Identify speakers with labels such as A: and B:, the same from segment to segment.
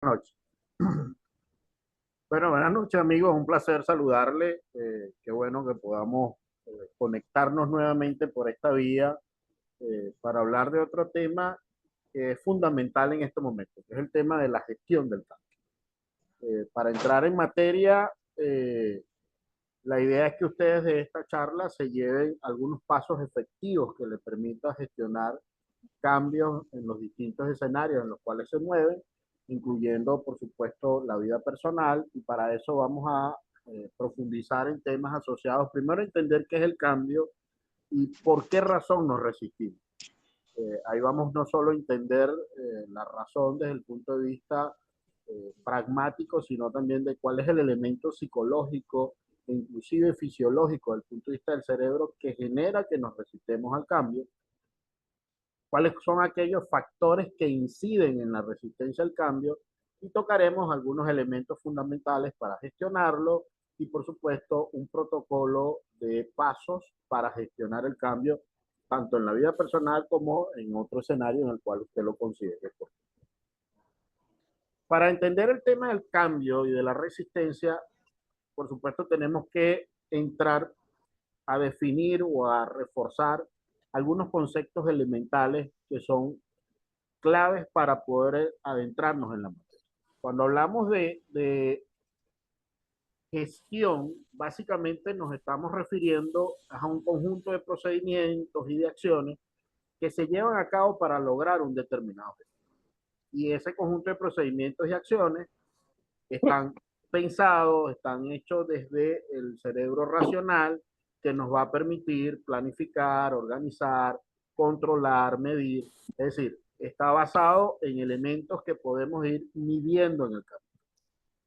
A: Noches. Bueno, buenas noches amigos, un placer saludarle. Qué bueno que podamos conectarnos nuevamente por esta vía para hablar de otro tema que es fundamental en este momento, que es el tema de la gestión del cambio. Para entrar en materia, la idea es que ustedes de esta charla se lleven algunos pasos efectivos que les permitan gestionar cambios en los distintos escenarios en los cuales se mueven, incluyendo, por supuesto, la vida personal, y para eso vamos a profundizar en temas asociados. Primero, entender qué es el cambio y por qué razón nos resistimos. Ahí vamos no solo a entender la razón desde el punto de vista pragmático, sino también de cuál es el elemento psicológico e inclusive fisiológico desde el punto de vista del cerebro que genera que nos resistemos al cambio, cuáles son aquellos factores que inciden en la resistencia al cambio, y tocaremos algunos elementos fundamentales para gestionarlo y, por supuesto, un protocolo de pasos para gestionar el cambio, tanto en la vida personal como en otro escenario en el cual usted lo considere. Para entender el tema del cambio y de la resistencia, por supuesto, tenemos que entrar a definir o a reforzar algunos conceptos elementales que son claves para poder adentrarnos en la materia. Cuando hablamos de gestión, básicamente nos estamos refiriendo a un conjunto de procedimientos y de acciones que se llevan a cabo para lograr un determinado objetivo. Y ese conjunto de procedimientos y acciones están pensados, están hechos desde el cerebro racional, que nos va a permitir planificar, organizar, controlar, medir. Es decir, está basado en elementos que podemos ir midiendo en el campo.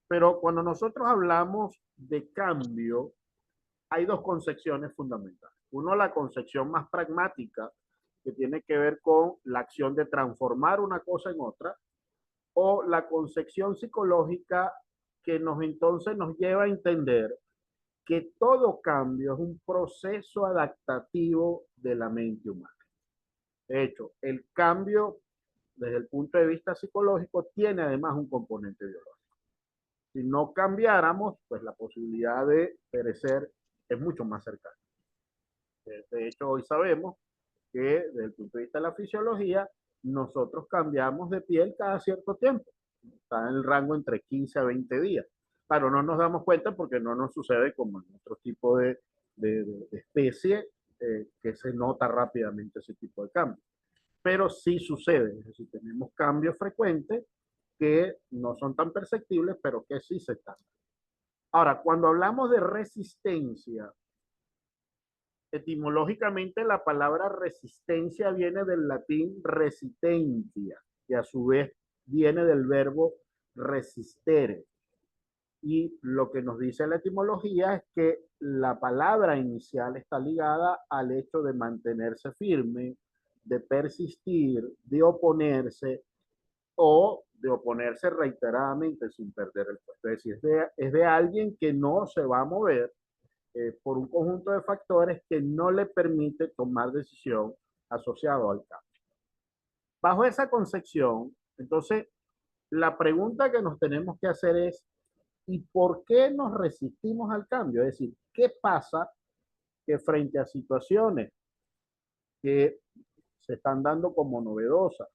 A: Pero cuando nosotros hablamos de cambio, hay dos concepciones fundamentales. Uno, la concepción más pragmática, que tiene que ver con la acción de transformar una cosa en otra, o la concepción psicológica que entonces nos lleva a entender que todo cambio es un proceso adaptativo de la mente humana. De hecho, el cambio desde el punto de vista psicológico tiene además un componente biológico. Si no cambiáramos, pues la posibilidad de perecer es mucho más cercana. De hecho, hoy sabemos que desde el punto de vista de la fisiología, nosotros cambiamos de piel cada cierto tiempo. Está en el rango entre 15 a 20 días. Claro, no nos damos cuenta porque no nos sucede como en otro tipo de especie que se nota rápidamente ese tipo de cambio. Pero sí sucede, es decir, tenemos cambios frecuentes que no son tan perceptibles, pero que sí se están. Ahora, cuando hablamos de resistencia, etimológicamente la palabra resistencia viene del latín resistencia, que a su vez viene del verbo resistere. Y lo que nos dice la etimología es que la palabra inicial está ligada al hecho de mantenerse firme, de persistir, de oponerse o de oponerse reiteradamente sin perder el puesto. Es decir, es de alguien que no se va a mover por un conjunto de factores que no le permite tomar decisión asociado al cambio. Bajo esa concepción, entonces, la pregunta que nos tenemos que hacer es, ¿y por qué nos resistimos al cambio? Es decir, ¿qué pasa que frente a situaciones que se están dando como novedosas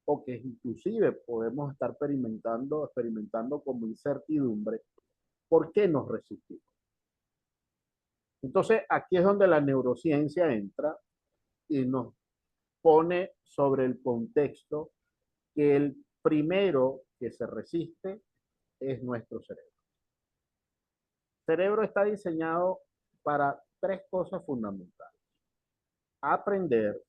A: o que inclusive podemos estar experimentando como incertidumbre, ¿por qué nos resistimos? Entonces, aquí es donde la neurociencia entra y nos pone sobre el contexto que el primero que se resiste es nuestro cerebro. El cerebro está diseñado para tres cosas fundamentales: aprender,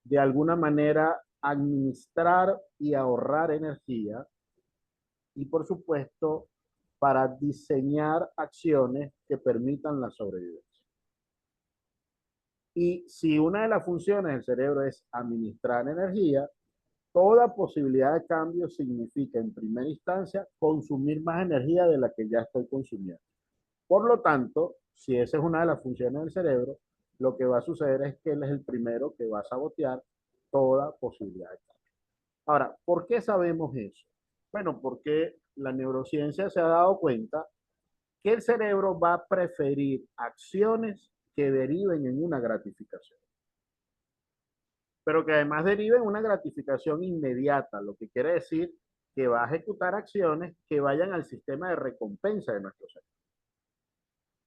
A: de alguna manera administrar y ahorrar energía, y por supuesto para diseñar acciones que permitan la sobrevivencia. Y si una de las funciones del cerebro es administrar energía, toda posibilidad de cambio significa en primera instancia consumir más energía de la que ya estoy consumiendo. Por lo tanto, si esa es una de las funciones del cerebro, lo que va a suceder es que él es el primero que va a sabotear toda posibilidad de cambio. Ahora, ¿por qué sabemos eso? Bueno, porque la neurociencia se ha dado cuenta que el cerebro va a preferir acciones que deriven en una gratificación, pero que además deriven en una gratificación inmediata, lo que quiere decir que va a ejecutar acciones que vayan al sistema de recompensa de nuestro cerebro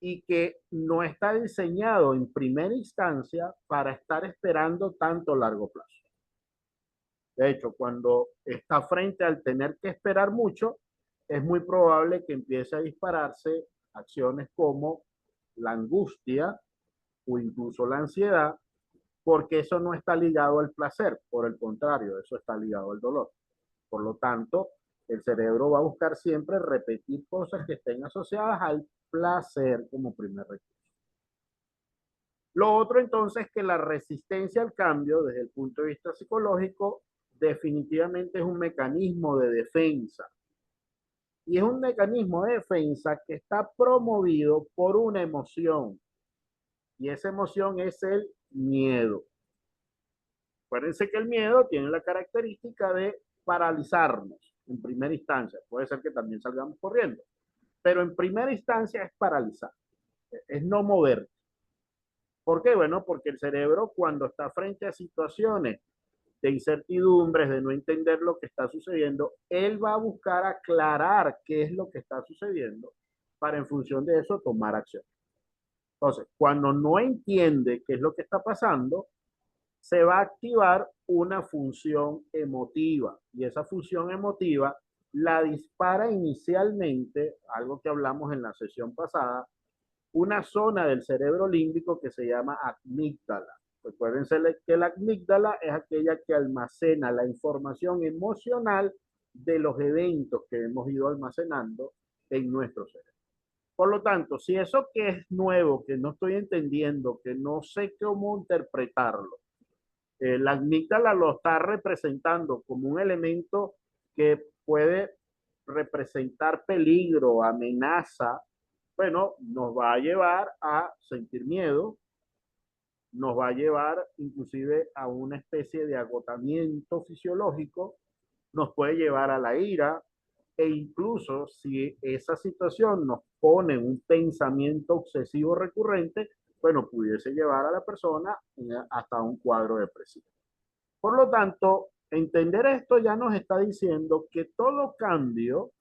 A: y que no está diseñado en primera instancia para estar esperando tanto largo plazo. De hecho, cuando está frente al tener que esperar mucho, es muy probable que empiece a dispararse acciones como la angustia o incluso la ansiedad, porque eso no está ligado al placer, por el contrario, eso está ligado al dolor. Por lo tanto, el cerebro va a buscar siempre repetir cosas que estén asociadas al placer como primer recurso. Lo otro entonces es que la resistencia al cambio desde el punto de vista psicológico definitivamente es un mecanismo de defensa. Y es un mecanismo de defensa que está promovido por una emoción. Y esa emoción es el miedo. Acuérdense que el miedo tiene la característica de paralizarnos en primera instancia. Puede ser que también salgamos corriendo, pero en primera instancia es paralizar, es no mover. ¿Por qué? Bueno, porque el cerebro cuando está frente a situaciones de incertidumbres, de no entender lo que está sucediendo, él va a buscar aclarar qué es lo que está sucediendo para en función de eso tomar acción. Entonces, cuando no entiende qué es lo que está pasando, se va a activar una función emotiva y esa función emotiva la dispara inicialmente, algo que hablamos en la sesión pasada, una zona del cerebro límbico que se llama amígdala. Recuérdense que la amígdala es aquella que almacena la información emocional de los eventos que hemos ido almacenando en nuestro cerebro. Por lo tanto, si eso que es nuevo, que no estoy entendiendo, que no sé cómo interpretarlo, la amígdala lo está representando como un elemento que puede representar peligro, amenaza, bueno, nos va a llevar a sentir miedo, nos va a llevar inclusive a una especie de agotamiento fisiológico, nos puede llevar a la ira e incluso si esa situación nos pone un pensamiento obsesivo recurrente, bueno, pudiese llevar a la persona hasta un cuadro depresivo. Por lo tanto, entender esto ya nos está diciendo que todo cambio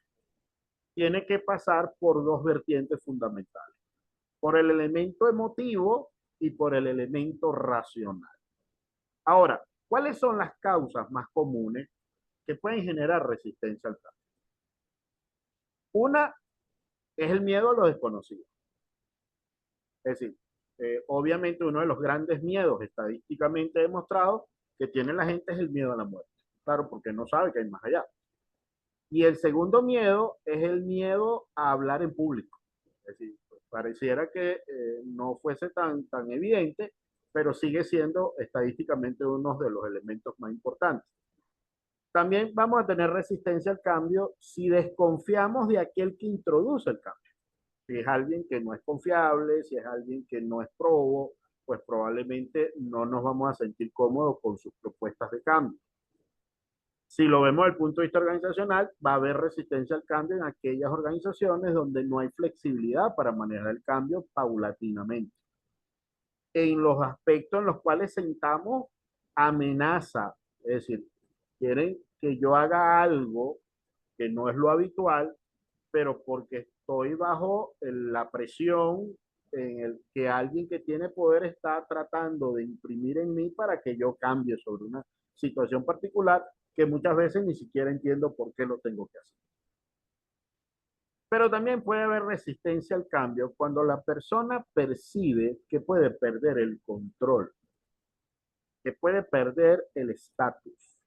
A: tiene que pasar por dos vertientes fundamentales, por el elemento emotivo y por el elemento racional. Ahora, ¿cuáles son las causas más comunes que pueden generar resistencia al cambio? Una es el miedo a lo desconocido. Es decir, obviamente uno de los grandes miedos estadísticamente demostrados que tiene la gente es el miedo a la muerte. Claro, porque no sabe que hay más allá. Y el segundo miedo es el miedo a hablar en público. Es decir, pareciera que no fuese tan evidente, pero sigue siendo estadísticamente uno de los elementos más importantes. También vamos a tener resistencia al cambio si desconfiamos de aquel que introduce el cambio. Si es alguien que no es confiable, si es alguien que no es probo, pues probablemente no nos vamos a sentir cómodos con sus propuestas de cambio. Si lo vemos desde el punto de vista organizacional, va a haber resistencia al cambio en aquellas organizaciones donde no hay flexibilidad para manejar el cambio paulatinamente. En los aspectos en los cuales sentamos amenaza, es decir, quieren que yo haga algo que no es lo habitual, pero porque estoy bajo la presión en el que alguien que tiene poder está tratando de imprimir en mí para que yo cambie sobre una situación particular que muchas veces ni siquiera entiendo por qué lo tengo que hacer. Pero también puede haber resistencia al cambio cuando la persona percibe que puede perder el control, que puede perder el estatus,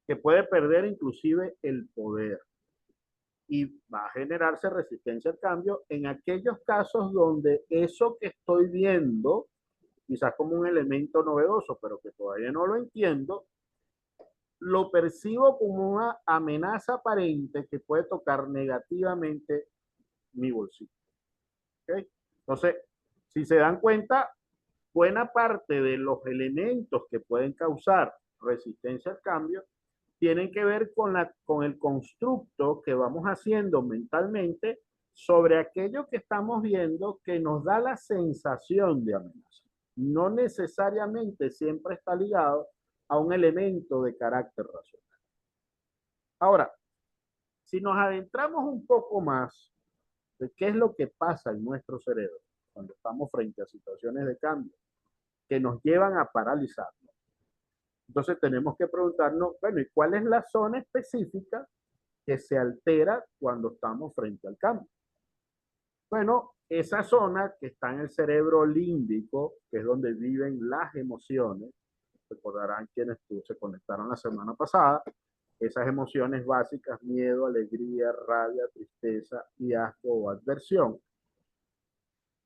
A: que puede perder inclusive el poder. Y va a generarse resistencia al cambio en aquellos casos donde eso que estoy viendo, quizás como un elemento novedoso, pero que todavía no lo entiendo, lo percibo como una amenaza aparente que puede tocar negativamente mi bolsillo. ¿Okay? Entonces, si se dan cuenta, buena parte de los elementos que pueden causar resistencia al cambio tienen que ver con el constructo que vamos haciendo mentalmente sobre aquello que estamos viendo que nos da la sensación de amenaza. No necesariamente siempre está ligado a un elemento de carácter racional. Ahora, si nos adentramos un poco más de qué es lo que pasa en nuestro cerebro cuando estamos frente a situaciones de cambio que nos llevan a paralizarnos, entonces tenemos que preguntarnos, bueno, ¿y cuál es la zona específica que se altera cuando estamos frente al cambio? Bueno, esa zona que está en el cerebro límbico, que es donde viven las emociones, recordarán quienes se conectaron la semana pasada, esas emociones básicas, miedo, alegría, rabia, tristeza y asco o adversión.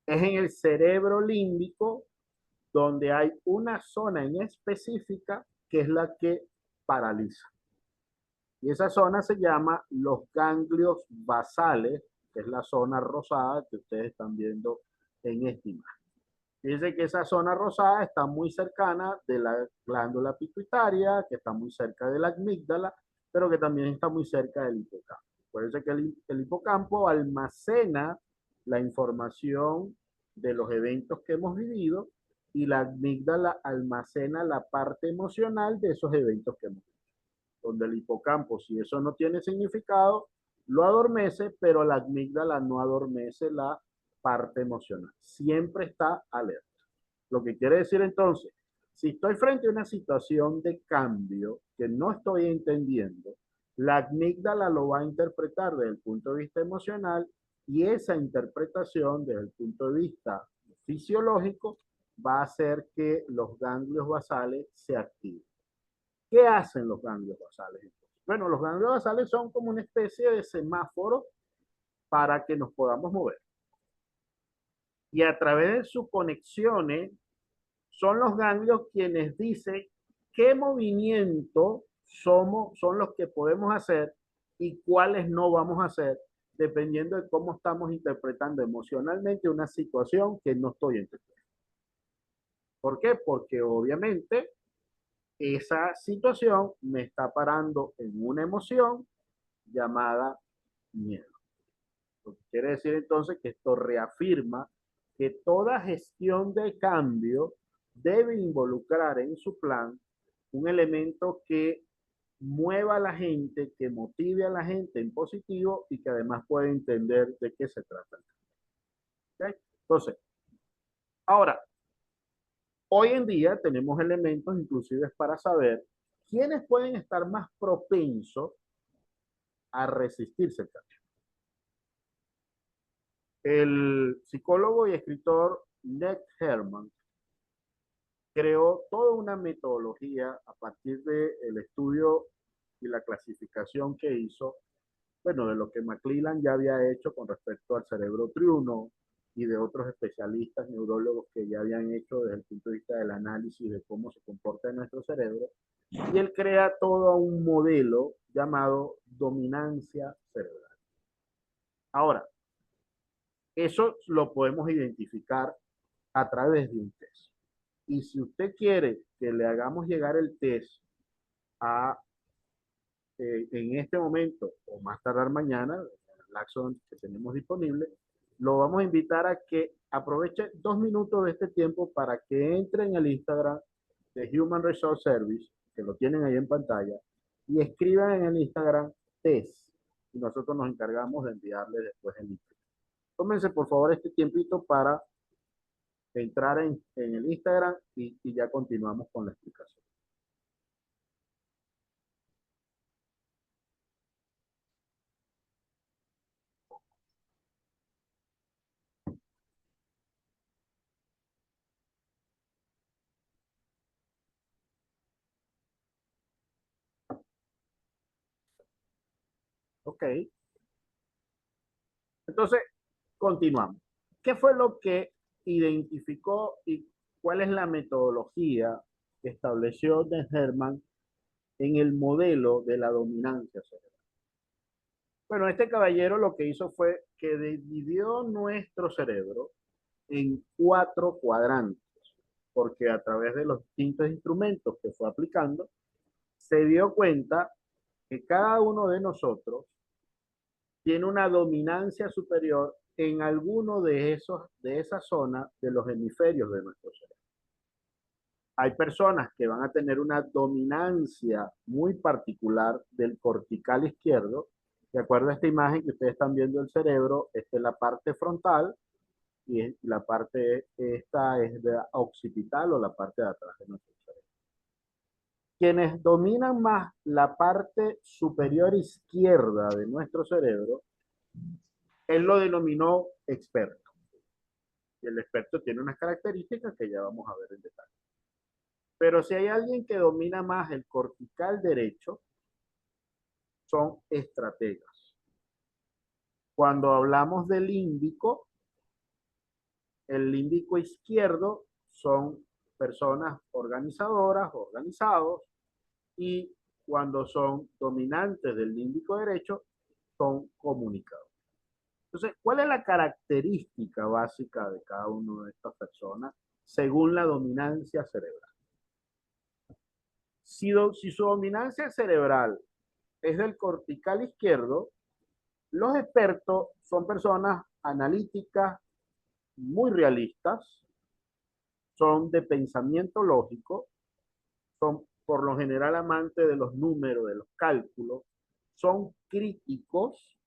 A: Es en el cerebro límbico donde hay una zona en específica que es la que paraliza. Y esa zona se llama los ganglios basales, que es la zona rosada que ustedes están viendo en esta imagen. Fíjense que esa zona rosada está muy cercana de la glándula pituitaria, que está muy cerca de la amígdala, pero que también está muy cerca del hipocampo. Acuérdense que el hipocampo almacena la información de los eventos que hemos vivido y la amígdala almacena la parte emocional de esos eventos que hemos vivido. Donde el hipocampo, si eso no tiene significado, lo adormece, pero la amígdala no adormece la parte emocional. Siempre está alerta. Lo que quiere decir entonces, si estoy frente a una situación de cambio que no estoy entendiendo, la amígdala lo va a interpretar desde el punto de vista emocional y esa interpretación desde el punto de vista fisiológico va a hacer que los ganglios basales se activen. ¿Qué hacen los ganglios basales? Bueno, los ganglios basales son como una especie de semáforo para que nos podamos mover. Y a través de sus conexiones, son los ganglios quienes dicen qué movimientos son los que podemos hacer y cuáles no vamos a hacer, dependiendo de cómo estamos interpretando emocionalmente una situación que no estoy entendiendo. ¿Por qué? Porque obviamente esa situación me está parando en una emoción llamada miedo. Lo que quiere decir entonces que esto reafirma que toda gestión de cambio debe involucrar en su plan un elemento que mueva a la gente, que motive a la gente en positivo y que además pueda entender de qué se trata. ¿Okay? Entonces, ahora, hoy en día tenemos elementos inclusive para saber quiénes pueden estar más propensos a resistirse al cambio. El psicólogo y escritor Ned Herman creó toda una metodología a partir del estudio y la clasificación que hizo, bueno, de lo que McClelland ya había hecho con respecto al cerebro triuno y de otros especialistas neurólogos que ya habían hecho desde el punto de vista del análisis de cómo se comporta nuestro cerebro. Y él crea todo un modelo llamado dominancia cerebral. Ahora, eso lo podemos identificar a través de un test. Y si usted quiere que le hagamos llegar el test a, en este momento o más tardar mañana, el lapso que tenemos disponible, lo vamos a invitar a que aproveche 2 minutos de este tiempo para que entre en el Instagram de Human Resource Service, que lo tienen ahí en pantalla, y escriban en el Instagram test. Y nosotros nos encargamos de enviarle después el link. Tómense por favor este tiempito para entrar en el Instagram y ya continuamos con la explicación. Ok, entonces continuamos. ¿Qué fue lo que identificó y cuál es la metodología que estableció de Herman en el modelo de la dominancia cerebral? Bueno, este caballero lo que hizo fue que dividió nuestro cerebro en 4 cuadrantes, porque a través de los distintos instrumentos que fue aplicando, se dio cuenta que cada uno de nosotros tiene una dominancia superior en alguno de esas zonas de los hemisferios de nuestro cerebro. Hay personas que van a tener una dominancia muy particular del cortical izquierdo. De acuerdo a esta imagen que ustedes están viendo del cerebro, esta es la parte frontal y la parte esta es de occipital o la parte de atrás de nuestro cerebro. Quienes dominan más la parte superior izquierda de nuestro cerebro, él lo denominó experto. Y el experto tiene unas características que ya vamos a ver en detalle. Pero si hay alguien que domina más el cortical derecho, son estrategas. Cuando hablamos del límbico, el límbico izquierdo son personas organizadoras, organizados, y cuando son dominantes del límbico derecho, son comunicadores. Entonces, ¿cuál es la característica básica de cada una de estas personas según la dominancia cerebral? Si su dominancia cerebral es del cortical izquierdo, los expertos son personas analíticas, muy realistas, son de pensamiento lógico, son por lo general amantes de los números, de los cálculos, son críticos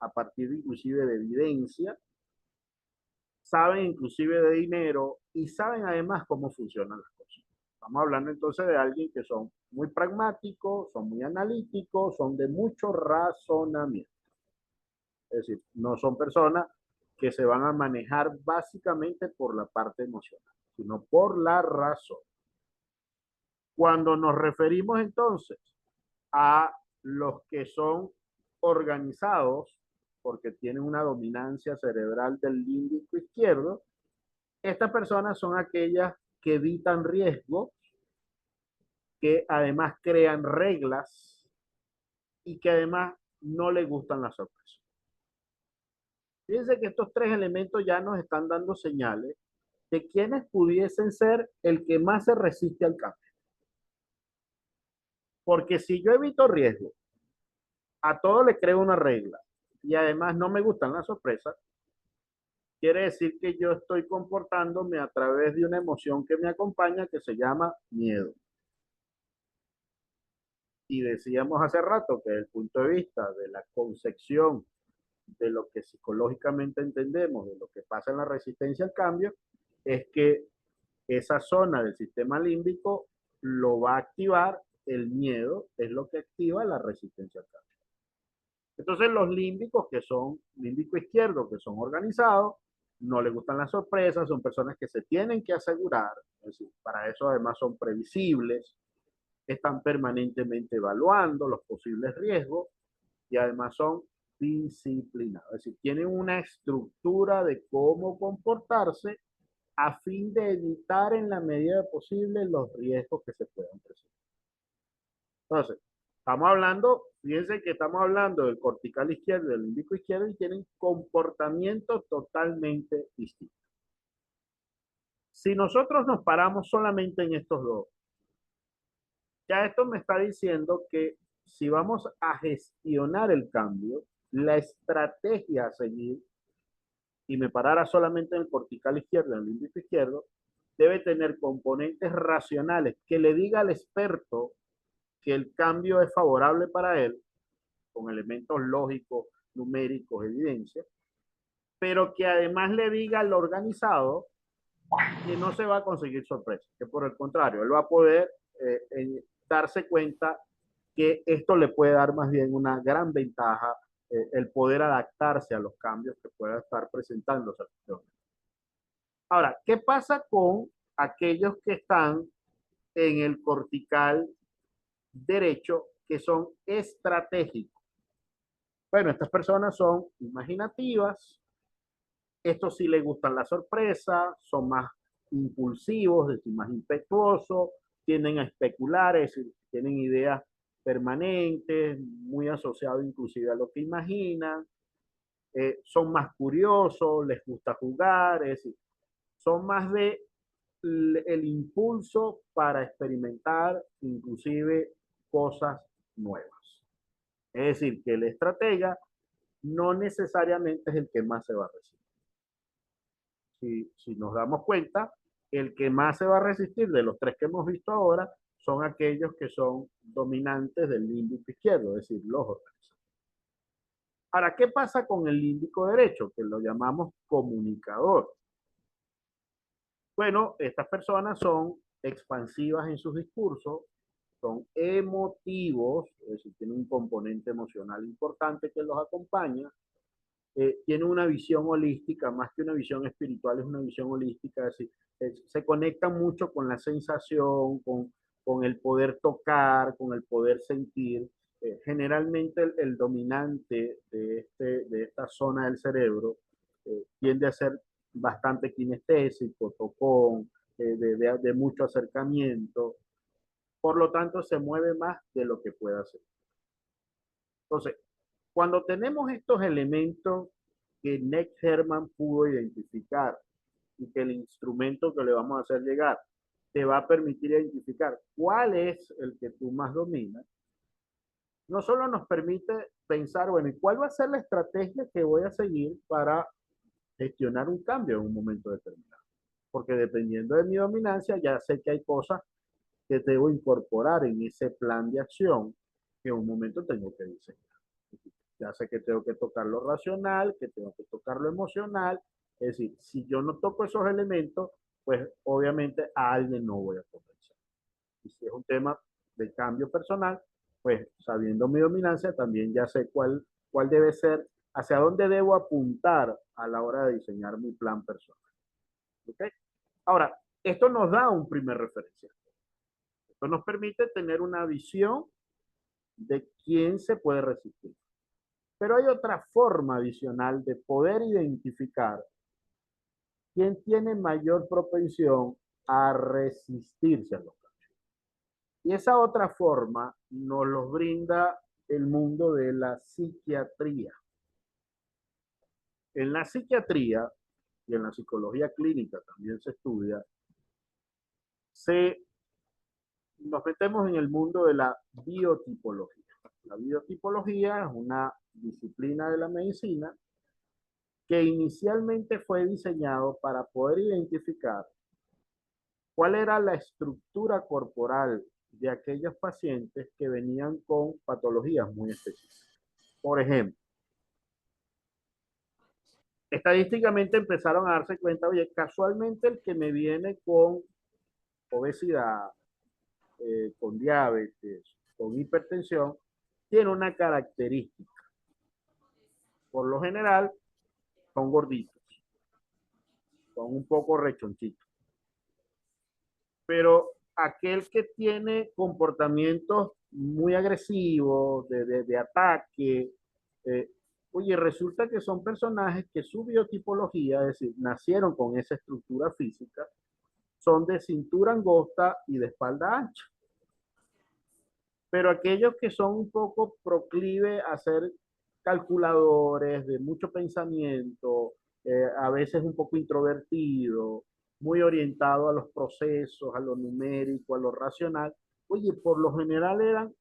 A: a partir inclusive de evidencia, saben inclusive de dinero y saben además cómo funcionan las cosas. Estamos hablando entonces de alguien que son muy pragmáticos, son muy analíticos, son de mucho razonamiento. Es decir, no son personas que se van a manejar básicamente por la parte emocional, sino por la razón. Cuando nos referimos entonces a los que son organizados, porque tienen una dominancia cerebral del límbico izquierdo, estas personas son aquellas que evitan riesgos, que además crean reglas y que además no les gustan las sorpresas. Fíjense que estos tres elementos ya nos están dando señales de quiénes pudiesen ser el que más se resiste al cambio. Porque si yo evito riesgo, a todo le creo una regla y además no me gustan las sorpresas, quiere decir que yo estoy comportándome a través de una emoción que me acompaña que se llama miedo. Y decíamos hace rato que desde el punto de vista de la concepción de lo que psicológicamente entendemos, de lo que pasa en la resistencia al cambio, es que esa zona del sistema límbico lo va a activar el miedo, es lo que activa la resistencia al cambio. Entonces los límbicos, que son límbico izquierdo, que son organizados, no les gustan las sorpresas, son personas que se tienen que asegurar, es decir, para eso además son previsibles, están permanentemente evaluando los posibles riesgos y además son disciplinados, es decir, tienen una estructura de cómo comportarse a fin de evitar en la medida posible los riesgos que se puedan presentar. Entonces, estamos hablando, fíjense que estamos hablando del cortical izquierdo y del límbico izquierdo y tienen comportamientos totalmente distintos. Si nosotros nos paramos solamente en estos dos, ya esto me está diciendo que si vamos a gestionar el cambio, la estrategia a seguir, y me parara solamente en el cortical izquierdo, en el límbico izquierdo, debe tener componentes racionales que le diga al experto que el cambio es favorable para él, con elementos lógicos, numéricos, evidencia, pero que además le diga al organizado que no se va a conseguir sorpresa, que por el contrario, él va a poder darse cuenta que esto le puede dar más bien una gran ventaja, el poder adaptarse a los cambios que pueda estar presentándose. Ahora, ¿qué pasa con aquellos que están en el cortical derecho que son estratégicos? Bueno, estas personas son imaginativas, estos sí les gustan las sorpresas, son más impulsivos, es decir, más impetuosos, tienden a especular, es decir, tienen ideas permanentes, muy asociados inclusive a lo que imaginan, son más curiosos, les gusta jugar, es decir, son más de el impulso para experimentar inclusive cosas nuevas. Es decir, que el estratega no necesariamente es el que más se va a resistir. Si nos damos cuenta, el que más se va a resistir de los tres que hemos visto ahora son aquellos que son dominantes del límbico izquierdo, es decir, los organizadores. Ahora, ¿qué pasa con el límbico derecho? Que lo llamamos comunicador. Bueno, estas personas son expansivas en sus discursos, son emotivos, es decir, tienen un componente emocional importante que los acompaña, tienen una visión holística, más que una visión espiritual, es una visión holística, es decir, se conectan mucho con la sensación, con el poder tocar, con el poder sentir. Generalmente el dominante de esta zona del cerebro tiende a ser bastante kinestésico, tocón, de mucho acercamiento, por lo tanto se mueve más de lo que puede hacer. Entonces, cuando tenemos estos elementos que Nick Herman pudo identificar y que el instrumento que le vamos a hacer llegar te va a permitir identificar cuál es el que tú más dominas, no solo nos permite pensar, bueno, ¿y cuál va a ser la estrategia que voy a seguir para gestionar un cambio en un momento determinado? Porque dependiendo de mi dominancia, ya sé que hay cosas que debo incorporar en ese plan de acción que en un momento tengo que diseñar. Ya sé que tengo que tocar lo racional, que tengo que tocar lo emocional. Es decir, si yo no toco esos elementos, pues obviamente a alguien no voy a convencer. Y si es un tema de cambio personal, pues sabiendo mi dominancia, también ya sé cuál debe ser, hacia dónde debo apuntar a la hora de diseñar mi plan personal. ¿Okay? Ahora, esto nos da un primer referencia. Esto nos permite tener una visión de quién se puede resistir. Pero hay otra forma adicional de poder identificar quién tiene mayor propensión a resistirse a los cambios. Y esa otra forma nos lo brinda el mundo de la psiquiatría. En la psiquiatría y en la psicología clínica también se estudia, nos metemos en el mundo de la biotipología. La biotipología es una disciplina de la medicina que inicialmente fue diseñado para poder identificar cuál era la estructura corporal de aquellos pacientes que venían con patologías muy específicas. Por ejemplo, estadísticamente empezaron a darse cuenta, oye, casualmente el que me viene con obesidad, con diabetes, con hipertensión, tiene una característica. Por lo general, son gorditos, son un poco rechonchitos. Pero aquel que tiene comportamientos muy agresivos, de ataque, eh, oye, resulta que son personajes que su biotipología, es decir, nacieron con esa estructura física, son de cintura angosta y de espalda ancha. Pero aquellos que son un poco proclive a ser calculadores, de mucho pensamiento, a veces un poco introvertido, muy orientado a los procesos, a lo numérico, a lo racional, oye, por lo general eran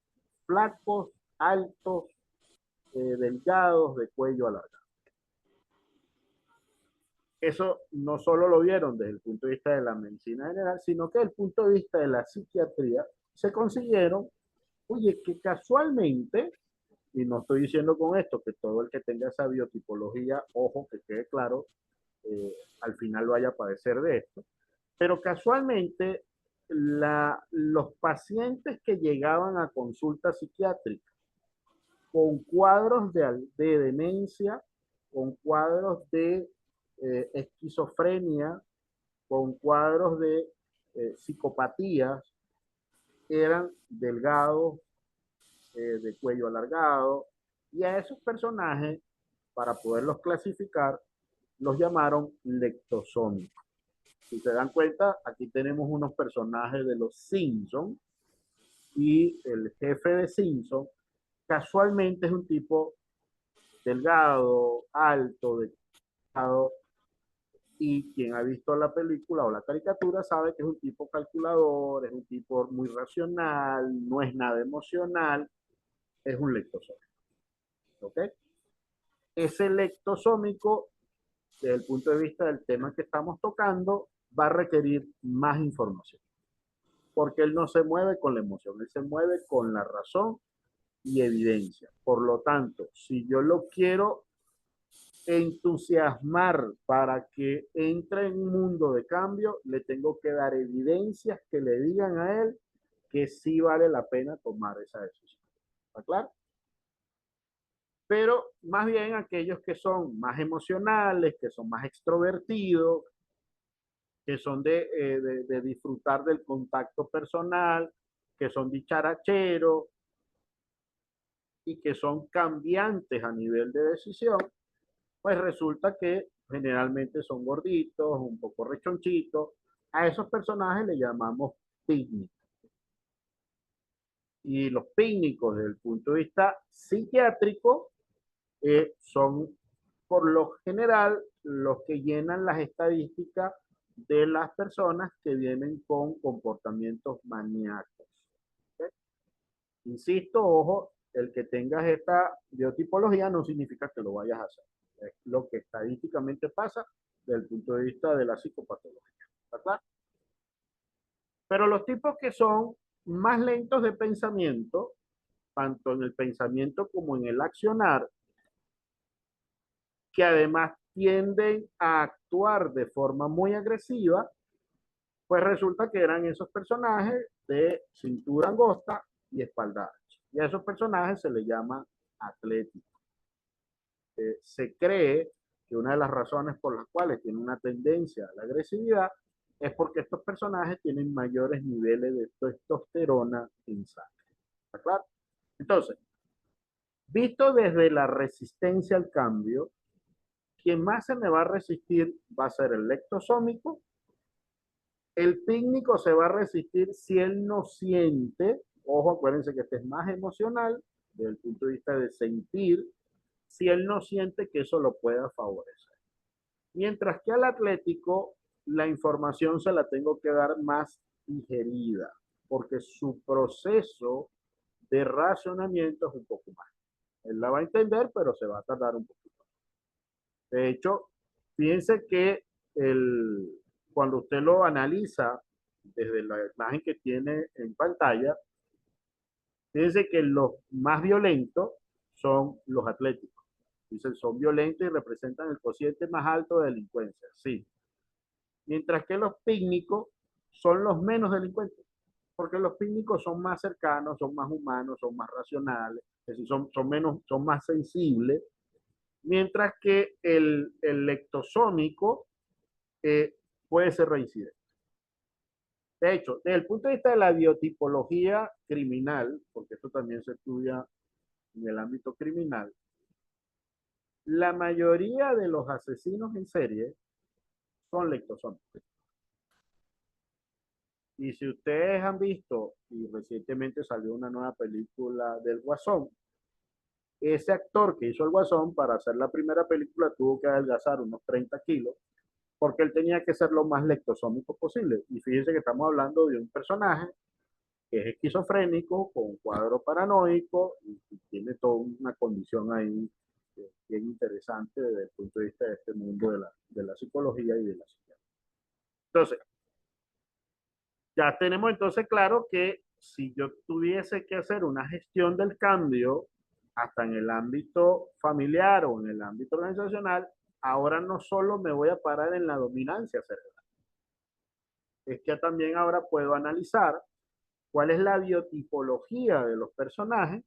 A: flacos, altos, delgados, de cuello alargado. Eso no solo lo vieron desde el punto de vista de la medicina general, sino que desde el punto de vista de la psiquiatría se consiguieron, oye, que casualmente, y no estoy diciendo con esto que todo el que tenga esa biotipología, ojo, que quede claro, al final vaya a padecer de esto, pero casualmente los pacientes que llegaban a consulta psiquiátrica con cuadros de demencia, con cuadros de esquizofrenia, con cuadros de psicopatías, eran delgados, de cuello alargado, y a esos personajes, para poderlos clasificar, los llamaron lectosómicos. Si se dan cuenta, aquí tenemos unos personajes de los Simpsons, y el jefe de Simpson casualmente es un tipo delgado, alto, delgado, y quien ha visto la película o la caricatura sabe que es un tipo calculador, es un tipo muy racional, no es nada emocional, es un lectosómico. ¿Ok? Ese lectosómico, desde el punto de vista del tema que estamos tocando, va a requerir más información, porque él no se mueve con la emoción, él se mueve con la razón y evidencia. Por lo tanto, si yo lo quiero entusiasmar para que entre en un mundo de cambio, le tengo que dar evidencias que le digan a él que sí vale la pena tomar esa decisión. ¿Está claro? Pero más bien aquellos que son más emocionales, que son más extrovertidos, que son de disfrutar del contacto personal, que son dicharacheros y que son cambiantes a nivel de decisión, pues resulta que generalmente son gorditos, un poco rechonchitos. A esos personajes le llamamos pícnicos. Y los pícnicos, desde el punto de vista psiquiátrico, son por lo general los que llenan las estadísticas de las personas que vienen con comportamientos maníacos. ¿Okay? Insisto, ojo, el que tengas esta biotipología no significa que lo vayas a hacer. Es lo que estadísticamente pasa desde el punto de vista de la psicopatología. ¿Está claro? Pero los tipos que son más lentos de pensamiento, tanto en el pensamiento como en el accionar, que además tienden a actuar de forma muy agresiva, pues resulta que eran esos personajes de cintura angosta y espalda ancha. Y a esos personajes se les llama atléticos. Se cree que una de las razones por las cuales tiene una tendencia a la agresividad es porque estos personajes tienen mayores niveles de testosterona en sangre. ¿Está claro? Entonces, visto desde la resistencia al cambio, quien más se me va a resistir va a ser el lectosómico. El pícnico se va a resistir si él no siente, ojo, acuérdense que este es más emocional, desde el punto de vista de sentir, si él no siente que eso lo pueda favorecer. Mientras que al atlético, la información se la tengo que dar más digerida, porque su proceso de racionamiento es un poco más. Él la va a entender, pero se va a tardar un poquito. De hecho, fíjense que cuando usted lo analiza desde la imagen que tiene en pantalla, fíjense que los más violentos son los atléticos. Dicen, son violentos y representan el cociente más alto de delincuencia. Sí. Mientras que los pícnicos son los menos delincuentes, porque los pícnicos son más cercanos, son más humanos, son más racionales, es decir, son más sensibles, mientras que el lectosómico eh, puede ser reincidente. De hecho, desde el punto de vista de la biotipología criminal, porque esto también se estudia en el ámbito criminal, la mayoría de los asesinos en serie son lectosómicos. Y si ustedes han visto, y recientemente salió una nueva película del Guasón, ese actor que hizo el Guasón para hacer la primera película tuvo que adelgazar unos 30 kilos porque él tenía que ser lo más lectosómico posible. Y fíjense que estamos hablando de un personaje que es esquizofrénico, con un cuadro paranoico y tiene toda una condición ahí bien interesante desde el punto de vista de este mundo de la psicología y de la psiquiatría. Entonces, ya tenemos entonces claro que si yo tuviese que hacer una gestión del cambio, hasta en el ámbito familiar o en el ámbito organizacional, ahora no solo me voy a parar en la dominancia cerebral, es que también ahora puedo analizar cuál es la biotipología de los personajes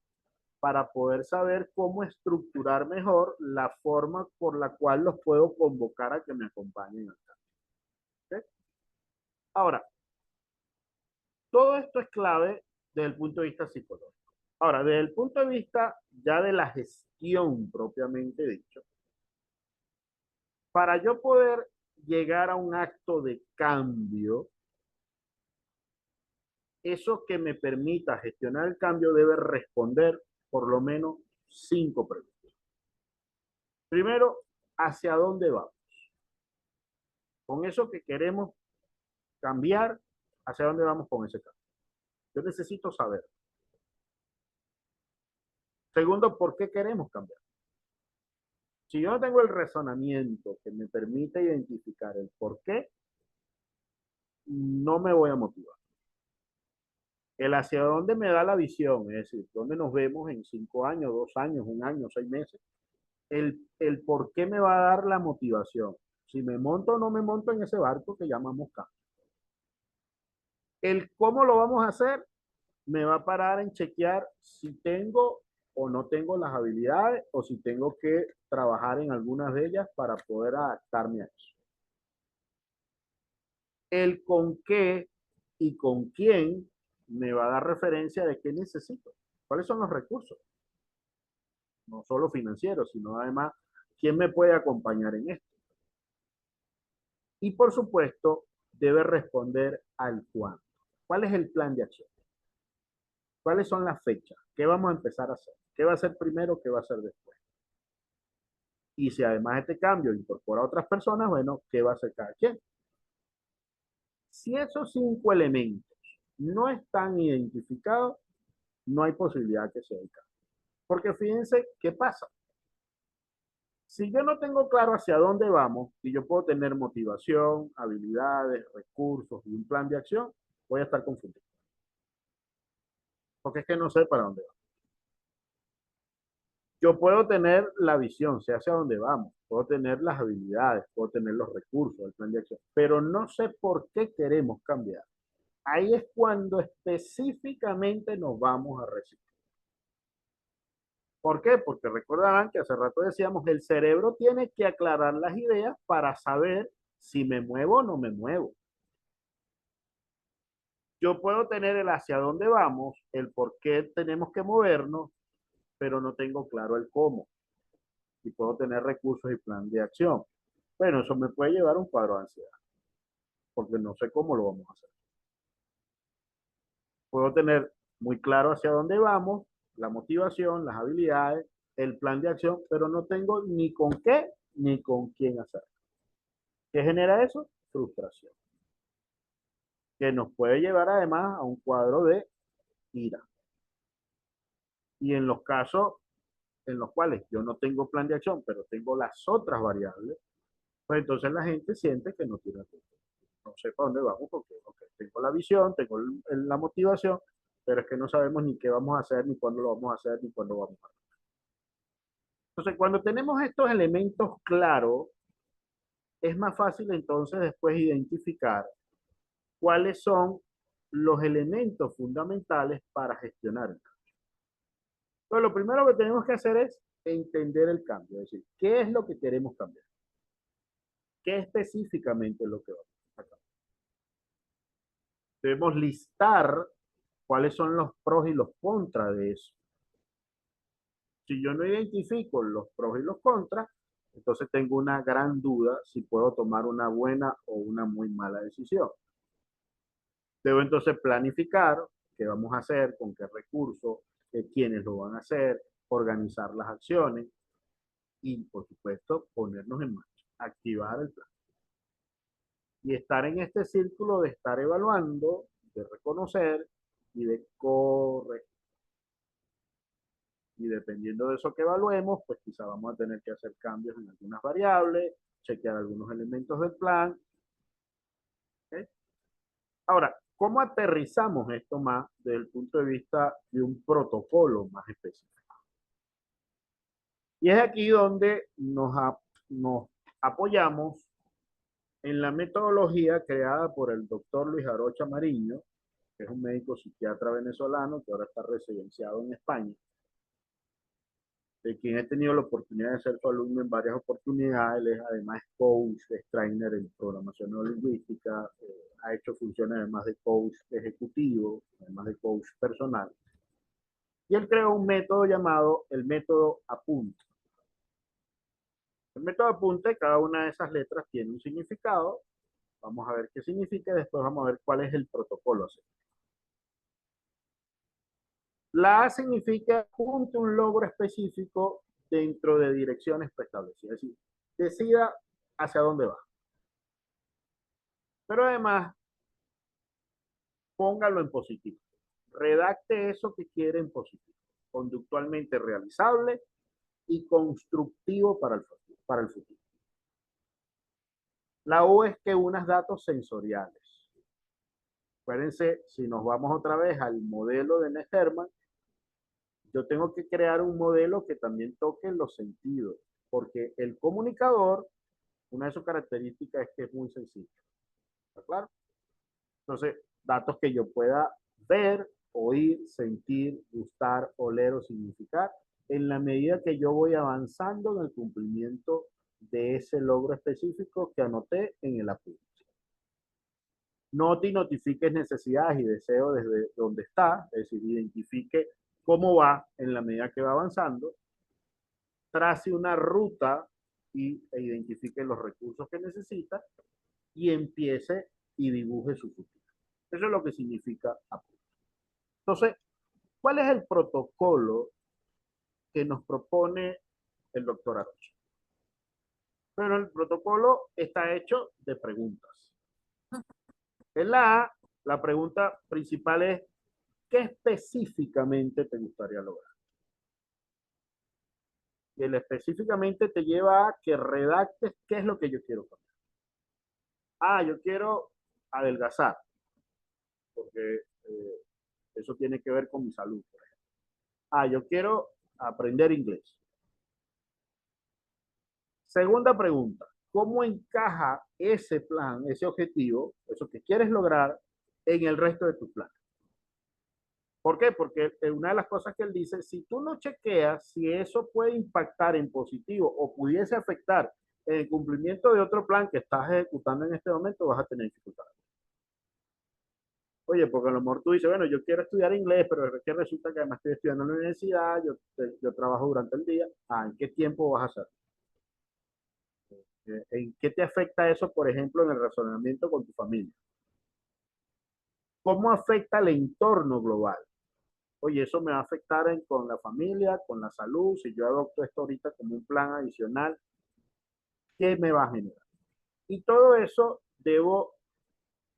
A: para poder saber cómo estructurar mejor la forma por la cual los puedo convocar a que me acompañen acá. ¿Okay? Ahora, todo esto es clave desde el punto de vista psicológico. Ahora, desde el punto de vista ya de la gestión propiamente dicho, para yo poder llegar a un acto de cambio, eso que me permita gestionar el cambio debe responder por lo menos 5 preguntas. Primero, ¿hacia dónde vamos? Con eso que queremos cambiar, ¿hacia dónde vamos con ese cambio? Yo necesito saber. Segundo, ¿por qué queremos cambiar? Si yo no tengo el razonamiento que me permite identificar el por qué, no me voy a motivar. El hacia dónde me da la visión, es decir, dónde nos vemos en 5 años, 2 años, un año, 6 meses. El por qué me va a dar la motivación. Si me monto o no me monto en ese barco que llamamos cambio. El cómo lo vamos a hacer me va a parar en chequear si tengo o no tengo las habilidades o si tengo que trabajar en algunas de ellas para poder adaptarme a eso. El con qué y con quién me va a dar referencia de qué necesito, cuáles son los recursos, no solo financieros, sino además quién me puede acompañar en esto. Y por supuesto, debe responder al cuándo. ¿Cuál es el plan de acción? ¿Cuáles son las fechas? ¿Qué vamos a empezar a hacer? ¿Qué va a ser primero? ¿Qué va a ser después? Y si además este cambio incorpora a otras personas, bueno, ¿qué va a hacer cada quien? Si esos 5 elementos no están identificados, no hay posibilidad que se dé cambio. Porque fíjense qué pasa. Si yo no tengo claro hacia dónde vamos y yo puedo tener motivación, habilidades, recursos y un plan de acción, voy a estar confundido. Porque es que no sé para dónde vamos. Yo puedo tener la visión, sé hacia dónde vamos, puedo tener las habilidades, puedo tener los recursos, el plan de acción, pero no sé por qué queremos cambiar. Ahí es cuando específicamente nos vamos a recibir. ¿Por qué? Porque recordarán que hace rato decíamos, el cerebro tiene que aclarar las ideas para saber si me muevo o no me muevo. Yo puedo tener el hacia dónde vamos, el por qué tenemos que movernos, pero no tengo claro el cómo. Y puedo tener recursos y plan de acción. Bueno, eso me puede llevar a un cuadro de ansiedad, porque no sé cómo lo vamos a hacer. Puedo tener muy claro hacia dónde vamos, la motivación, las habilidades, el plan de acción, pero no tengo ni con qué ni con quién hacer. ¿Qué genera eso? Frustración, que nos puede llevar además a un cuadro de ira. Y en los casos en los cuales yo no tengo plan de acción, pero tengo las otras variables, pues entonces la gente siente que no tiene tiempo. No sé para dónde vamos porque okay, tengo la visión, tengo la motivación, pero es que no sabemos ni qué vamos a hacer, ni cuándo lo vamos a hacer, ni cuándo vamos a hacer. Entonces, cuando tenemos estos elementos claros, es más fácil entonces después identificar cuáles son los elementos fundamentales para gestionar el cambio. Entonces, lo primero que tenemos que hacer es entender el cambio, es decir, ¿qué es lo que queremos cambiar? ¿Qué específicamente es lo que vamos a cambiar? Debemos listar cuáles son los pros y los contras de eso. Si yo no identifico los pros y los contras, entonces tengo una gran duda si puedo tomar una buena o una muy mala decisión. Debo entonces planificar qué vamos a hacer, con qué recursos, quiénes lo van a hacer, organizar las acciones y, por supuesto, ponernos en marcha, activar el plan. Y estar en este círculo de estar evaluando, de reconocer y de corregir. Y dependiendo de eso que evaluemos, pues quizá vamos a tener que hacer cambios en algunas variables, chequear algunos elementos del plan. ¿Okay? Ahora, ¿cómo aterrizamos esto más desde el punto de vista de un protocolo más específico? Y es aquí donde nos apoyamos en la metodología creada por el doctor Luis Arocha Mariño, que es un médico psiquiatra venezolano que ahora está residenciado en España, de quien he tenido la oportunidad de ser su alumno en varias oportunidades. Él es además coach, es trainer en programación neurolingüística, ha hecho funciones además de coach ejecutivo, además de coach personal. Y él creó un método llamado el método Apunte. El método Apunte, cada una de esas letras tiene un significado. Vamos a ver qué significa y después vamos a ver cuál es el protocolo. La A significa junto un logro específico dentro de direcciones preestablecidas. Es decir, decida hacia dónde va. Pero además, póngalo en positivo. Redacte eso que quiere en positivo. conductualmente realizable y constructivo para el futuro. La U es que unas datos sensoriales. Acuérdense, si nos vamos otra vez al modelo de Neherman, yo tengo que crear un modelo que también toque los sentidos, porque el comunicador, una de sus características es que es muy sencillo. ¿Está claro? Entonces, datos que yo pueda ver, oír, sentir, gustar, oler o significar, en la medida que yo voy avanzando en el cumplimiento de ese logro específico que anoté en el apunte. Note y notifique necesidades y deseos desde donde está, es decir, identifique cómo va en la medida que va avanzando, trace una ruta e identifique los recursos que necesita y empiece y dibuje su futuro. Eso es lo que significa apunte. Entonces, ¿cuál es el protocolo que nos propone el doctor Arocha? Bueno, el protocolo está hecho de preguntas. En la A, la pregunta principal es, ¿qué específicamente te gustaría lograr? Y el específicamente te lleva a que redactes qué es lo que yo quiero cambiar. Ah, yo quiero adelgazar, porque eso tiene que ver con mi salud, por ejemplo. Ah, yo quiero aprender inglés. Segunda pregunta, ¿cómo encaja ese plan, ese objetivo, eso que quieres lograr en el resto de tu plan? ¿Por qué? Porque una de las cosas que él dice, si tú no chequeas si eso puede impactar en positivo o pudiese afectar el cumplimiento de otro plan que estás ejecutando en este momento, vas a tener dificultades. Oye, porque a lo mejor tú dices, bueno, yo quiero estudiar inglés, pero es que resulta que además estoy estudiando en la universidad, yo trabajo durante el día. Ah, ¿en qué tiempo vas a hacer? ¿En qué te afecta eso, por ejemplo, en el razonamiento con tu familia? ¿Cómo afecta el entorno global? Oye, eso me va a afectar con la familia, con la salud, si yo adopto esto ahorita como un plan adicional, ¿qué me va a generar? Y todo eso debo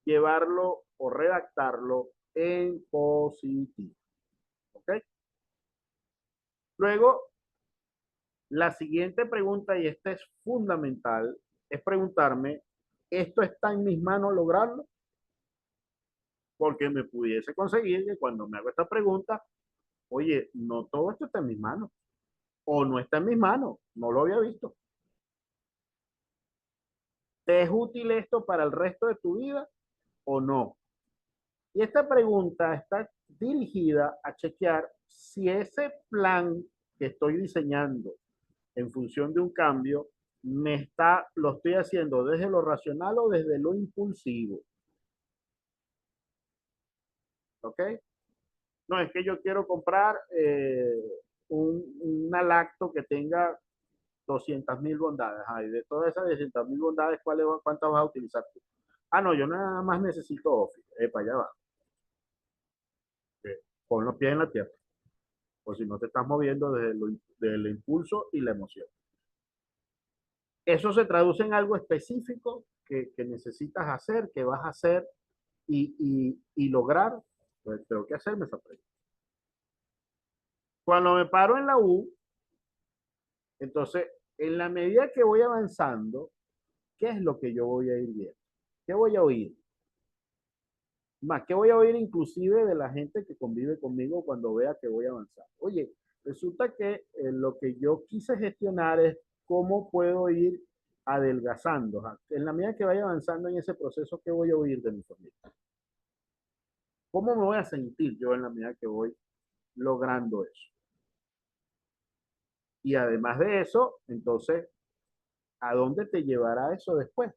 A: llevarlo o redactarlo en positivo. ¿Ok? Luego, la siguiente pregunta, y esta es fundamental, es preguntarme, ¿esto está en mis manos lograrlo? Porque me pudiese conseguir que cuando me hago esta pregunta, oye, no todo esto está en mis manos, o no está en mis manos, no lo había visto. ¿Te es útil esto para el resto de tu vida o no? Y esta pregunta está dirigida a chequear si ese plan que estoy diseñando en función de un cambio lo estoy haciendo desde lo racional o desde lo impulsivo. ¿Ok? No, es que yo quiero comprar una lacto que tenga 200.000 bondades. Ay, de todas esas 200.000 bondades, ¿cuántas vas a utilizar tú? Ah, no, yo nada más necesito Office. Para allá va. Pon los pies en la tierra. O si no te estás moviendo desde el impulso y la emoción. Eso se traduce en algo específico que necesitas hacer, que vas a hacer y lograr. Pues tengo que hacerme esa pregunta. Cuando me paro en la U, entonces, en la medida que voy avanzando, ¿qué es lo que yo voy a ir viendo? ¿Qué voy a oír? Más, ¿qué voy a oír inclusive de la gente que convive conmigo cuando vea que voy a avanzar? Oye, resulta que lo que yo quise gestionar es cómo puedo ir adelgazando. En la medida que vaya avanzando en ese proceso, ¿qué voy a oír de mi familia? ¿Cómo me voy a sentir yo en la medida que voy logrando eso? Y además de eso, entonces, ¿a dónde te llevará eso después?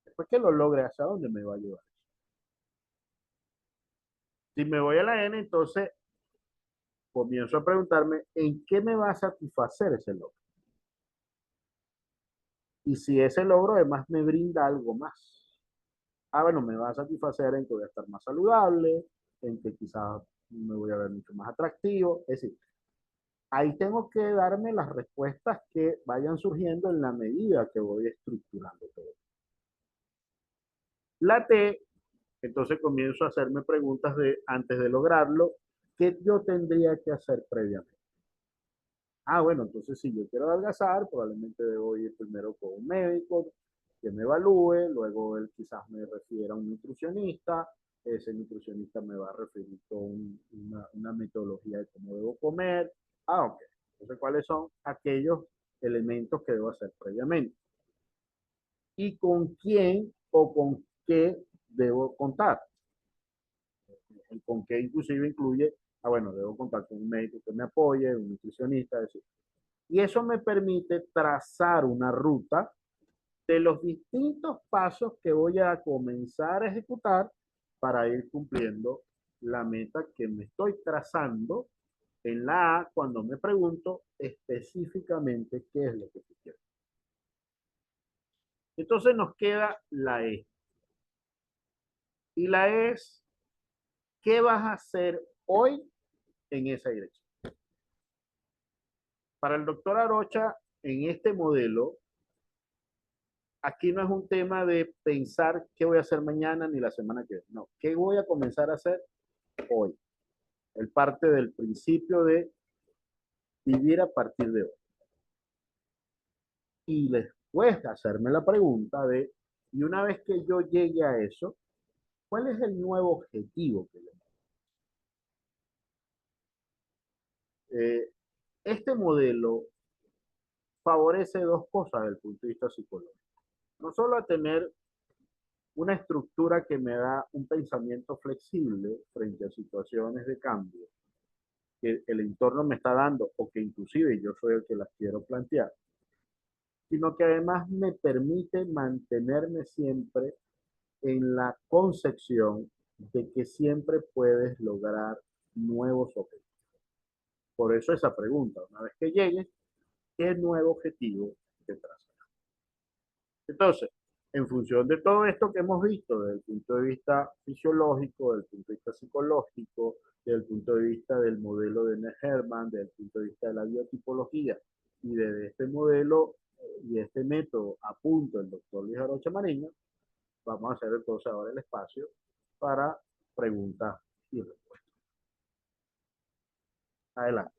A: Después que lo logre, ¿hacia dónde me va a llevar? Si me voy a la N, entonces comienzo a preguntarme en qué me va a satisfacer ese logro. Y si ese logro además me brinda algo más. Ah, bueno, me va a satisfacer en que voy a estar más saludable, en que quizás me voy a ver mucho más atractivo. Es decir, ahí tengo que darme las respuestas que vayan surgiendo en la medida que voy estructurando todo. La T, entonces comienzo a hacerme preguntas de antes de lograrlo, ¿qué yo tendría que hacer previamente? Ah, bueno, entonces si yo quiero adelgazar, probablemente debo ir primero con un médico que me evalúe, luego él quizás me refiera a un nutricionista, ese nutricionista me va a referir con una metodología de cómo debo comer. Ah, ok. Entonces, ¿cuáles son aquellos elementos que debo hacer previamente? ¿Y con quién o con qué debo contar? El con qué inclusive incluye, ah, bueno, debo contar con un médico que me apoye, un nutricionista, es decir. Y eso me permite trazar una ruta de los distintos pasos que voy a comenzar a ejecutar para ir cumpliendo la meta que me estoy trazando en la A cuando me pregunto específicamente qué es lo que quiero. Entonces nos queda la E. Y la E es, ¿qué vas a hacer hoy en esa dirección? Para el doctor Arocha, en este modelo, aquí no es un tema de pensar qué voy a hacer mañana ni la semana que viene. No, ¿qué voy a comenzar a hacer hoy? Él parte del principio de vivir a partir de hoy. Y después hacerme la pregunta de, y una vez que yo llegue a eso, ¿cuál es el nuevo objetivo que yo tengo? Este modelo favorece dos cosas desde el punto de vista psicológico. No solo a tener una estructura que me da un pensamiento flexible frente a situaciones de cambio que el entorno me está dando o que inclusive yo soy el que las quiero plantear, sino que además me permite mantenerme siempre en la concepción de que siempre puedes lograr nuevos objetivos. Por eso esa pregunta, una vez que llegues, ¿qué nuevo objetivo te trazas? Entonces, en función de todo esto que hemos visto desde el punto de vista fisiológico, desde el punto de vista psicológico, desde el punto de vista del modelo de Herman, desde el punto de vista de la biotipología y desde este modelo y este método a punto el doctor Luis Arocha Mariño, vamos a hacer entonces ahora el espacio para preguntas y respuestas. Adelante.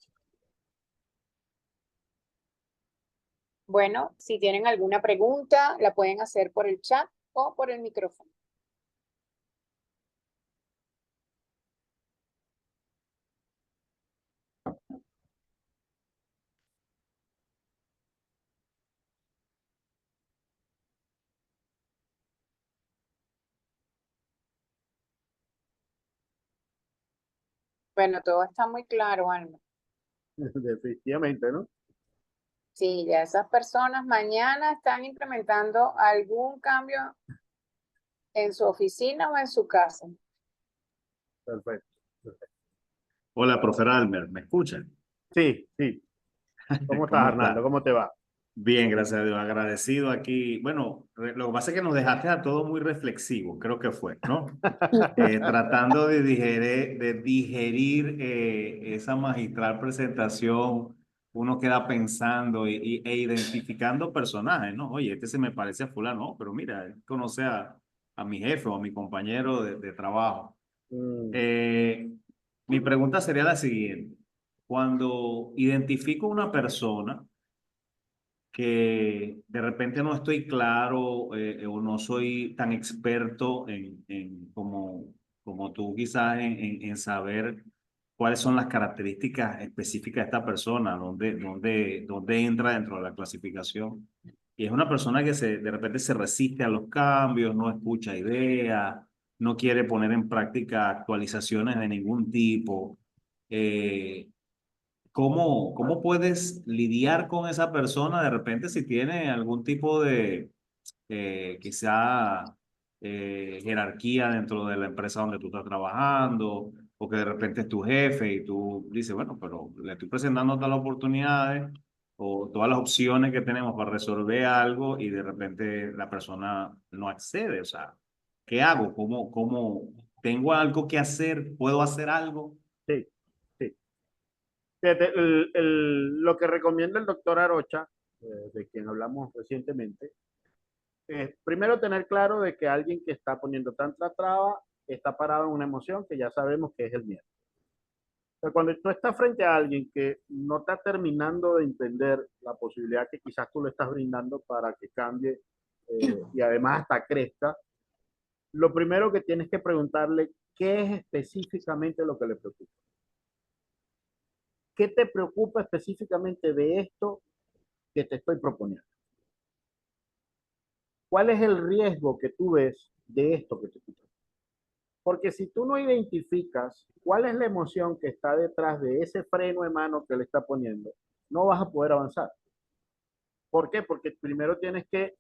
B: Bueno, si tienen alguna pregunta, la pueden hacer por el chat o por el micrófono. Bueno, todo está muy claro, Alma.
A: Definitivamente, ¿no?
B: Sí, ya esas personas mañana están implementando algún cambio en su oficina o en su casa.
A: Perfecto. Perfecto.
C: Hola, profe Almer, ¿me escuchan?
A: Sí, sí. ¿Cómo estás,
C: ¿Cómo
A: Arnaldo?
C: está?
A: ¿Cómo te va?
C: Bien, gracias a Dios, agradecido aquí. Bueno, lo que pasa es que nos dejaste a todos muy reflexivos, creo que fue, ¿no? Tratando de digerir esa magistral presentación, uno queda pensando e identificando personajes, ¿no? Oye, este se me parece a fulano, no, pero mira, él conoce a mi jefe o a mi compañero de trabajo.
A: Mm,
C: Eh, Mi pregunta sería la siguiente. Cuando identifico una persona que de repente no estoy claro o no soy tan experto como tú quizás en saber cuáles son las características específicas de esta persona, dónde entra dentro de la clasificación. Y es una persona que de repente se resiste a los cambios, no escucha ideas, no quiere poner en práctica actualizaciones de ningún tipo. Eh, ¿Cómo puedes lidiar con esa persona de repente si tiene algún tipo de quizá jerarquía dentro de la empresa donde tú estás trabajando o que de repente es tu jefe y tú dices, bueno, pero le estoy presentando todas las oportunidades o todas las opciones que tenemos para resolver algo y de repente la persona no accede? O sea, ¿qué hago? ¿Cómo tengo algo que hacer? ¿Puedo hacer algo?
A: sí, sí. Fíjate, lo que recomienda el doctor Arocha, de quien hablamos recientemente, es primero tener claro de que alguien que está poniendo tanta traba está parado en una emoción que ya sabemos que es el miedo. Pero cuando tú estás frente a alguien que no está terminando de entender la posibilidad que quizás tú le estás brindando para que cambie y además hasta crezca, lo primero que tienes que preguntarle, ¿qué es específicamente lo que le preocupa? ¿Qué te preocupa específicamente de esto que te estoy proponiendo? ¿Cuál es el riesgo que tú ves de esto que te estoy proponiendo? Porque si tú no identificas cuál es la emoción que está detrás de ese freno de mano que le está poniendo, no vas a poder avanzar. ¿Por qué? Porque primero tienes que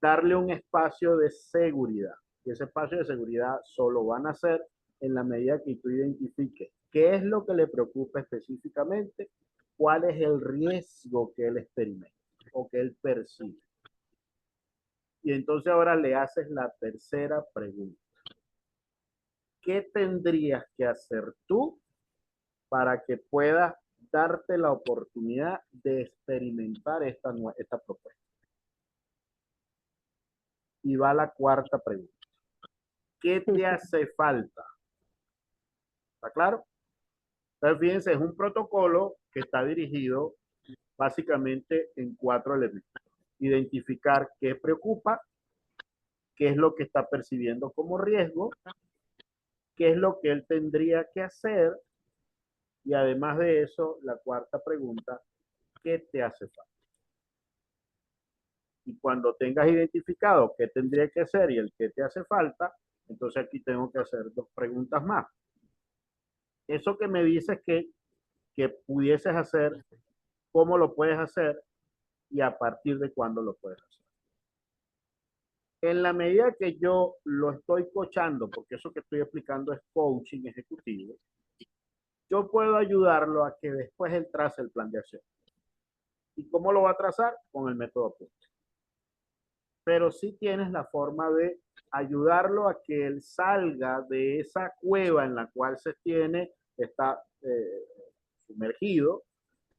A: darle un espacio de seguridad. Y ese espacio de seguridad solo van a ser en la medida que tú identifiques qué es lo que le preocupa específicamente, cuál es el riesgo que él experimenta o que él percibe. Y entonces ahora le haces la tercera pregunta. ¿Qué tendrías que hacer tú para que puedas darte la oportunidad de experimentar esta propuesta? Y va la cuarta pregunta. ¿Qué te hace falta? ¿Está claro? Entonces, fíjense, es un protocolo que está dirigido básicamente en 4 elementos. Identificar qué preocupa, qué es lo que está percibiendo como riesgo, qué es lo que él tendría que hacer y además de eso, la cuarta pregunta, ¿qué te hace falta? Y cuando tengas identificado qué tendría que hacer y el qué te hace falta, entonces aquí tengo que hacer 2 preguntas más. Eso que me dices que pudieses hacer, ¿cómo lo puedes hacer? Y a partir de cuándo lo puedes hacer. En la medida que yo lo estoy coachando, porque eso que estoy explicando es coaching ejecutivo, yo puedo ayudarlo a que después él trace el plan de acción. ¿Y cómo lo va a trazar? Con el método PUNT. Pero sí tienes la forma de ayudarlo a que él salga de esa cueva en la cual está sumergido,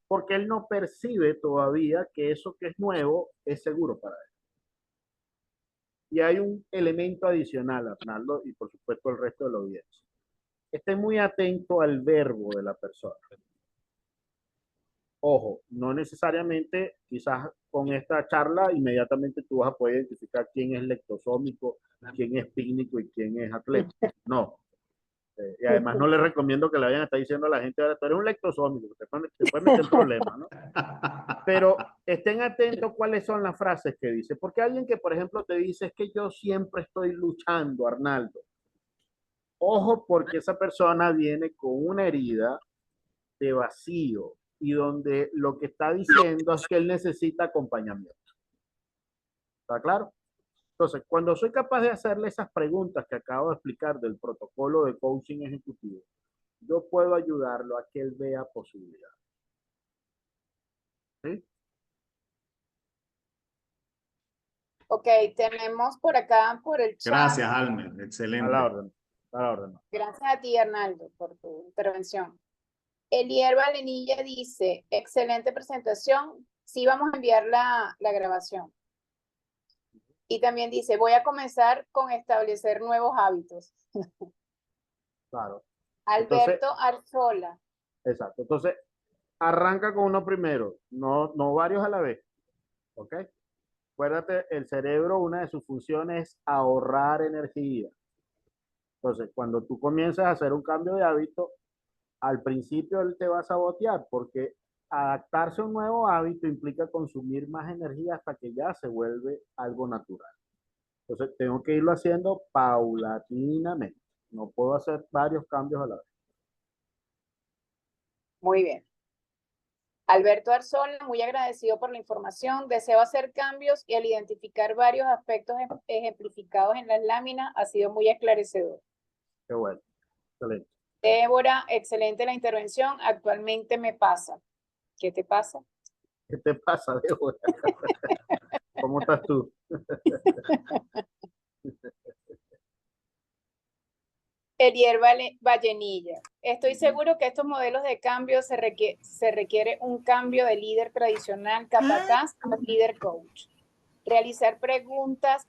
A: porque él no percibe todavía que eso que es nuevo es seguro para él. Y hay un elemento adicional, Arnaldo, y por supuesto el resto de la audiencia. Esté muy atento al verbo de la persona. Ojo, no necesariamente, quizás con esta charla, inmediatamente tú vas a poder identificar quién es lectosómico, quién es pícnico y quién es atleta. No. Y además no le recomiendo que le vayan a estar diciendo a la gente, ahora tú eres un lectosómico, te puede meter en problemas, ¿no? Pero estén atentos cuáles son las frases que dice. Porque alguien que, por ejemplo, te dice es que yo siempre estoy luchando, Arnaldo. Ojo, porque esa persona viene con una herida de vacío y donde lo que está diciendo es que él necesita acompañamiento. ¿Está claro? Entonces, cuando soy capaz de hacerle esas preguntas que acabo de explicar del protocolo de coaching ejecutivo, yo puedo ayudarlo a que él vea posibilidades. ¿Sí?
B: Ok, tenemos por acá, por el chat.
C: Gracias, Almer.
A: A la
C: Excelente.
A: orden. A la orden.
B: Gracias a ti, Arnaldo, por tu intervención. Elier Valenilla dice, excelente presentación. Sí, vamos a enviar la grabación. Y también dice, voy a comenzar con establecer nuevos hábitos.
A: Claro.
B: Alberto
A: Entonces,
B: Arzola.
A: exacto. Entonces, arranca con uno primero, no varios a la vez. ¿Ok? Acuérdate, el cerebro, una de sus funciones es ahorrar energía. Entonces, cuando tú comienzas a hacer un cambio de hábito, al principio él te va a sabotear porque adaptarse a un nuevo hábito implica consumir más energía hasta que ya se vuelve algo natural. Entonces, tengo que irlo haciendo paulatinamente. No puedo hacer varios cambios a la vez.
B: Muy bien. Alberto Arzola, muy agradecido por la información. Deseo hacer cambios y al identificar varios aspectos ejemplificados en las láminas ha sido muy esclarecedor.
A: Qué bueno. Excelente.
B: Débora, excelente la intervención. Actualmente me pasa. ¿Qué te pasa?
A: ¿Qué te pasa, Débora? ¿Cómo estás tú?
B: Elier Vallenilla. Estoy seguro que estos modelos de cambio se requiere un cambio de líder tradicional capataz a líder coach. Realizar preguntas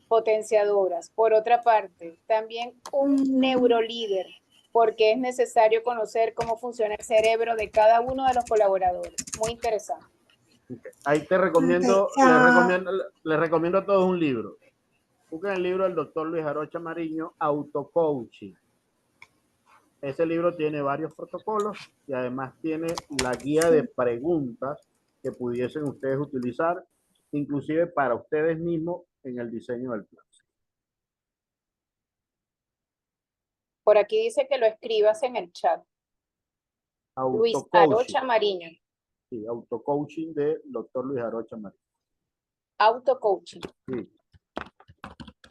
B: potenciadoras. Por otra parte, también un neurolíder porque es necesario conocer cómo funciona el cerebro de cada uno de los colaboradores. Muy interesante.
A: Ahí te recomiendo, les recomiendo a todos un libro. Busquen el libro del doctor Luis Arocha Mariño, Autocoaching. Ese libro tiene varios protocolos y además tiene la guía de preguntas que pudiesen ustedes utilizar, inclusive para ustedes mismos en el diseño del plan.
B: Por aquí dice que lo escribas en el chat. Luis
A: Autocoaching.
B: Arocha Mariño.
A: Sí, autocoaching de doctor Luis Arocha Mariño.
B: Autocoaching.
A: Sí.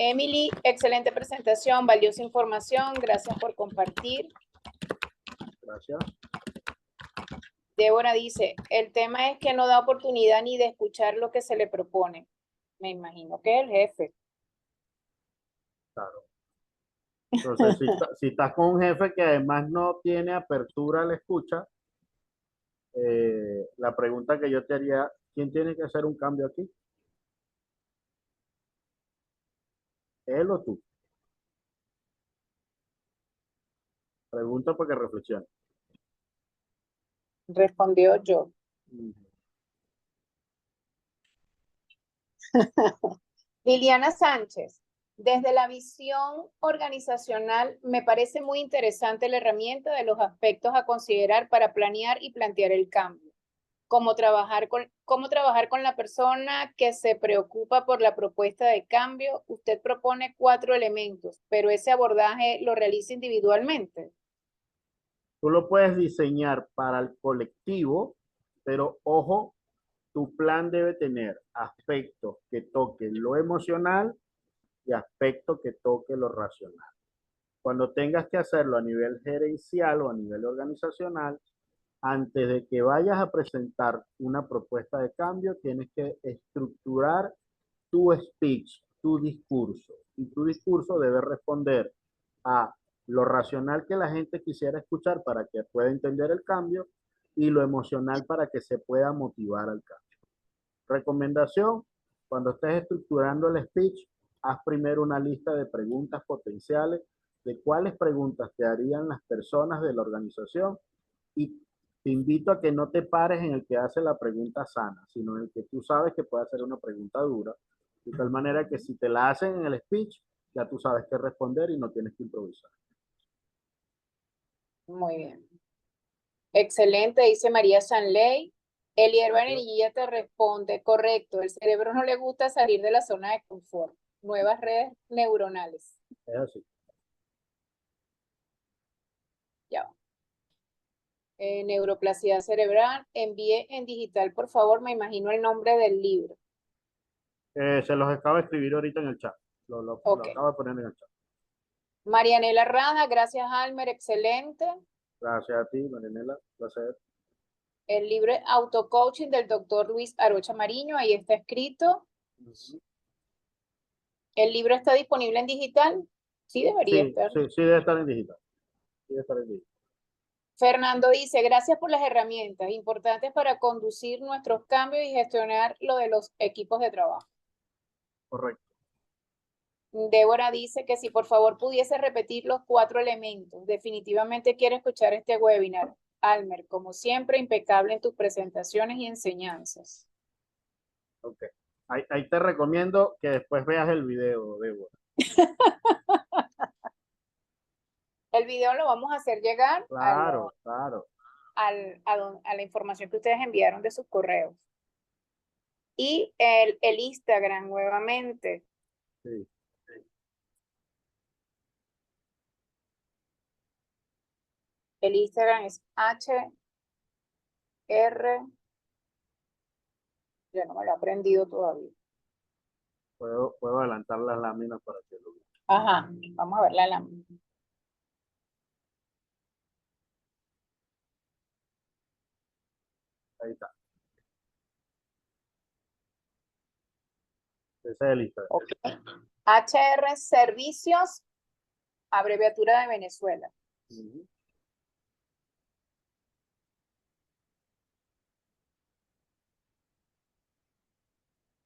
B: Emily, excelente presentación, valiosa información. Gracias por compartir.
A: Gracias.
B: Débora dice, el tema es que no da oportunidad ni de escuchar lo que se le propone. Me imagino que es el jefe.
A: Claro. Entonces, si estás con un jefe que además no tiene apertura a la escucha, la pregunta que yo te haría, ¿quién tiene que hacer un cambio aquí? ¿Él o tú? Pregunta para que reflexione.
B: Respondió yo. Liliana Sánchez, desde la visión organizacional, me parece muy interesante la herramienta de los aspectos a considerar para planear y plantear el cambio. Cómo trabajar con la persona que se preocupa por la propuesta de cambio. Usted propone 4 elementos, pero ese abordaje lo realiza individualmente.
A: Tú lo puedes diseñar para el colectivo, pero ojo, tu plan debe tener aspectos que toquen lo emocional y aspectos que toquen lo racional. Cuando tengas que hacerlo a nivel gerencial o a nivel organizacional, antes de que vayas a presentar una propuesta de cambio, tienes que estructurar tu speech, tu discurso. Y tu discurso debe responder a lo racional que la gente quisiera escuchar para que pueda entender el cambio y lo emocional para que se pueda motivar al cambio. Recomendación, cuando estés estructurando el speech, haz primero una lista de preguntas potenciales de cuáles preguntas te harían las personas de la organización y te invito a que no te pares en el que hace la pregunta sana, sino en el que tú sabes que puede hacer una pregunta dura, de tal manera que si te la hacen en el speech, ya tú sabes qué responder y no tienes que improvisar.
B: Muy bien. Excelente, dice María Sanley. Elier Vanilla te responde, correcto, el cerebro no le gusta salir de la zona de confort. Nuevas redes neuronales.
A: Es así.
B: Ya va. Neuroplasticidad cerebral. Envíe en digital, por favor, me imagino el nombre del libro.
A: Se los acabo de escribir ahorita en el chat. Lo acabo de poner en el chat.
B: Marianela Rada, gracias Almer, excelente.
A: Gracias a ti, Marinela. Placer.
B: El libro Autocoaching del doctor Luis Arocha Mariño, ahí está escrito. ¿El libro está disponible en digital? Sí, debería estar.
A: Sí, debe estar en digital. Sí, debe estar en digital.
B: Fernando dice, gracias por las herramientas importantes para conducir nuestros cambios y gestionar lo de los equipos de trabajo.
A: Correcto.
B: Débora dice que si por favor pudiese repetir los 4 elementos. Definitivamente quiero escuchar este webinar. Almer, como siempre, impecable en tus presentaciones y enseñanzas.
A: Ok. Ahí te recomiendo que después veas el video, Débora.
B: El video lo vamos a hacer llegar
A: Claro, claro.
B: a la información que ustedes enviaron de sus correos. Y el Instagram nuevamente.
A: Sí.
B: El Instagram es HR. Ya no me lo he aprendido todavía.
A: Puedo adelantar las láminas para que lo vean.
B: Ajá, vamos a ver la lámina.
A: Ahí está. Ese es el Instagram.
B: Okay. HR Servicios, abreviatura de Venezuela.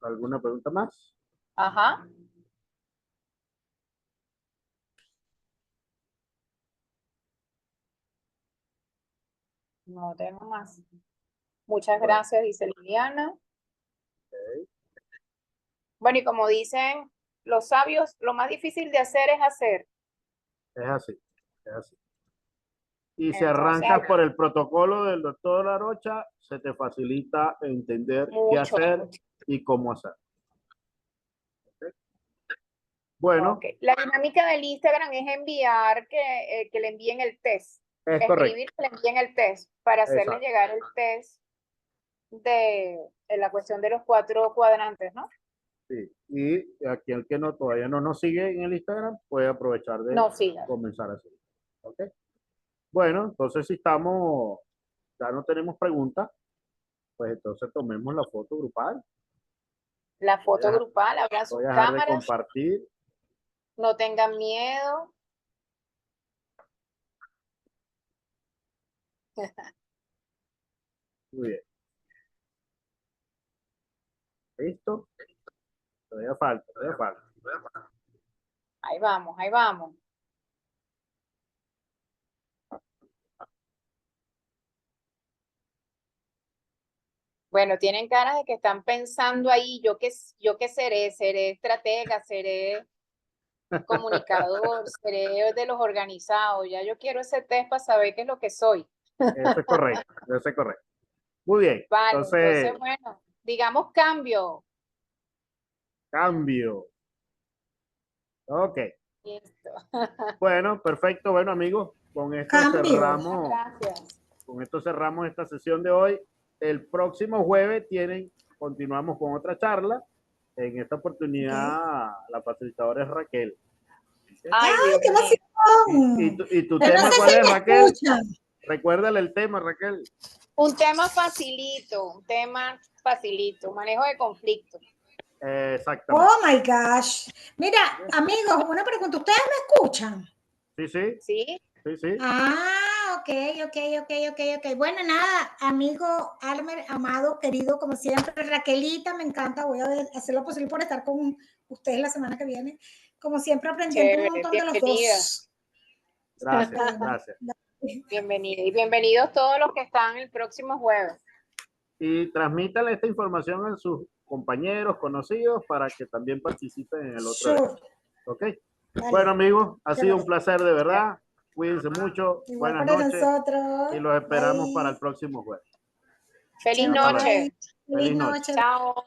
A: ¿Alguna pregunta más?
B: Ajá. No tengo más. Muchas
A: Bueno.
B: gracias, dice Liliana. Bueno, y como dicen los sabios, lo más difícil de hacer es hacer.
A: Es así, es así. Y si
B: Entonces,
A: arrancas por el protocolo del doctor Arocha, se te facilita entender qué
B: mucho.
A: hacer y cómo hacer. ¿Ok? Bueno,
B: Ok. La dinámica del Instagram es enviar que le envíen el test.
A: es correcto.
B: Escribir que le envíen el test para hacerle
A: Exacto.
B: llegar el test de la cuestión de los 4 cuadrantes, ¿no?
A: Sí. Y aquí el que no todavía no nos sigue en el Instagram puede aprovechar de
B: No siga.
A: comenzar a seguir. ¿Ok? Bueno, entonces si estamos, ya no tenemos preguntas, pues entonces tomemos la foto grupal.
B: La foto
A: Voy a-
B: grupal, abran sus
A: Voy a dejar de
B: cámaras,
A: compartir.
B: no tengan miedo.
A: Muy bien. ¿Listo? Todavía falta, todavía falta.
B: Ahí vamos, ahí vamos. Bueno, tienen caras de que están pensando ahí, yo qué seré estratega, seré comunicador, seré de los organizados. Ya yo quiero ese test para saber qué es lo que soy.
A: Eso es correcto, eso es correcto. Muy bien,
B: Vale,
A: entonces,
B: entonces, bueno, digamos cambio.
A: cambio. Ok,
B: Listo.
A: bueno, perfecto. Bueno, amigos,
D: Cambio.
B: Gracias.
A: con esto cerramos esta sesión de hoy. El próximo jueves continuamos con otra charla. En esta oportunidad, la facilitadora es Raquel.
B: Ay, Dios
D: ¡Qué
B: mío.
D: emoción!
A: ¿Y tu
D: Pero no
A: tema
D: sé
A: cuál
D: si
A: es,
D: me
A: Raquel?
D: escuchan.
A: Recuérdale el tema, Raquel.
B: Un tema facilito, manejo de conflicto.
A: Exactamente.
D: Oh my gosh. Mira, amigos, una pregunta. ¿Ustedes me escuchan?
A: Sí, sí,
B: ¿Sí?
A: sí, sí.
D: Ah, ok. Bueno, nada, amigo Almer, amado, querido, como siempre, Raquelita, me encanta. Voy a hacer lo posible por estar con ustedes la semana que viene. Como siempre, aprendiendo un
B: Chévere,
D: montón de los
B: bienvenida.
D: dos.
A: Gracias,
D: Este,
A: gracias.
B: Bienvenida. Y bienvenidos todos los que están el próximo jueves.
A: Y transmítale esta información a sus compañeros, conocidos, para que también participen en el otro evento.
D: sure.
A: ¿Ok?
D: Vale.
A: Bueno, amigos, ha sido un
D: Chévere.
A: placer de verdad. Cuídense mucho.
D: Igual
A: Buenas
D: para
A: noches.
D: nosotros.
A: Y los esperamos
D: Bye.
A: para el próximo jueves.
B: Feliz
D: Chao,
A: Hasta luego.
B: noche.
D: bye. Feliz
A: Feliz noche.
D: noche.
B: Chao.